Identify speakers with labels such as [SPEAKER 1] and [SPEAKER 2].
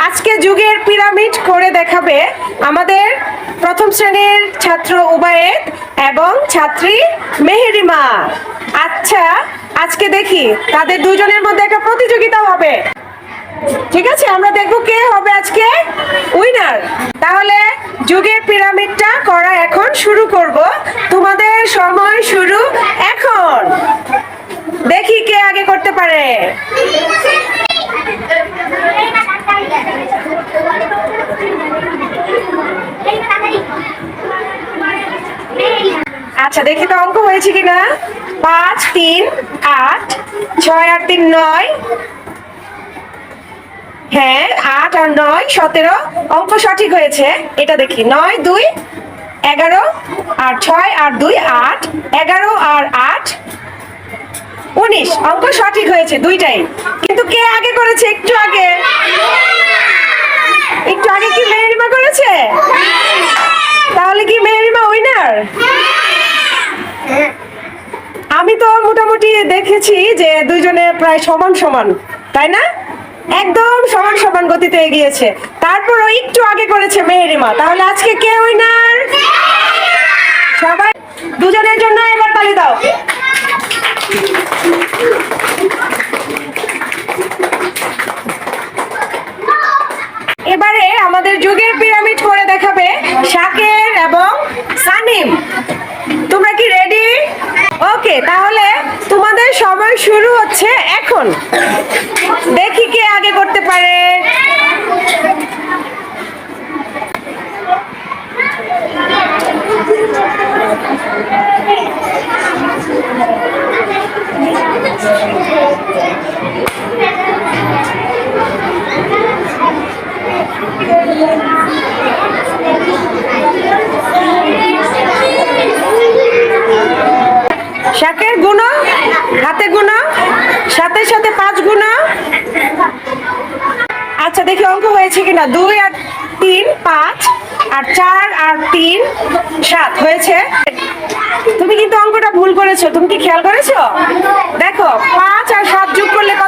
[SPEAKER 1] আজকে যুগের পিরামিড করে দেখাবে আমাদের প্রথম শ্রেণীর ছাত্র উবায়েদ এবং ছাত্রী মেহেরিমা। আচ্ছা, আজকে দেখি তাদের দুজনের মধ্যে একটা প্রতিযোগিতা হবে। ঠিক আছে, আমরা দেখবো কে হবে আজকে উইনার। তাহলে যুগের পিরামিডটা করা এখন শুরু করব। তোমাদের সময় শুরু এখন। দেখি কে আগে করতে পারে। আচ্ছা, দেখি তো অঙ্ক হয়েছে কিনা। 5 3 8 6 আর 3 9। হ্যাঁ, 8 আর 9 17। অঙ্ক সঠিক হয়েছে। এটা দেখি 9 2 11 আর 6 আর 2 8। 11 আর 8 19। অঙ্ক সঠিক হয়েছে দুইটাই। কিন্তু কে আগে করেছে? একটু আগে কি মেহেরিমা করেছে? তাহলে কি মেহেরিমা উইনার? আমি তো মোটামুটি দেখেছি যে দুইজনে প্রায় সমান সমান, তাই না? একদম সমান সমান গতিতে এগিয়েছে। তারপরও একটু আগে করেছে মেহেরিমা। তাহলে আজকে কে উইনার? সবাই দুজনের জন্য এবার তালি দাও। এবারে আমাদের যুগের পিরামিড করে দেখাবে শাকের এবং সানিম। তোমরা কি রেডি? ওকে, তাহলে তোমাদের সময় শুরু হচ্ছে এখন। দেখি কে আগে করতে পারে। শাকের গুণা, হাতে গুণা, সাথে সাথে 5 গুণা। আচ্ছা, দেখি অঙ্ক হয়েছে কিনা। 2 আর 3 5 আর 4 আর 3 7 হয়েছে। তুমি কিন্তু অঙ্কটা ভুল করেছো। তুমি কি খেয়াল করেছো? দেখো 5 আর 7 যোগ করলে কত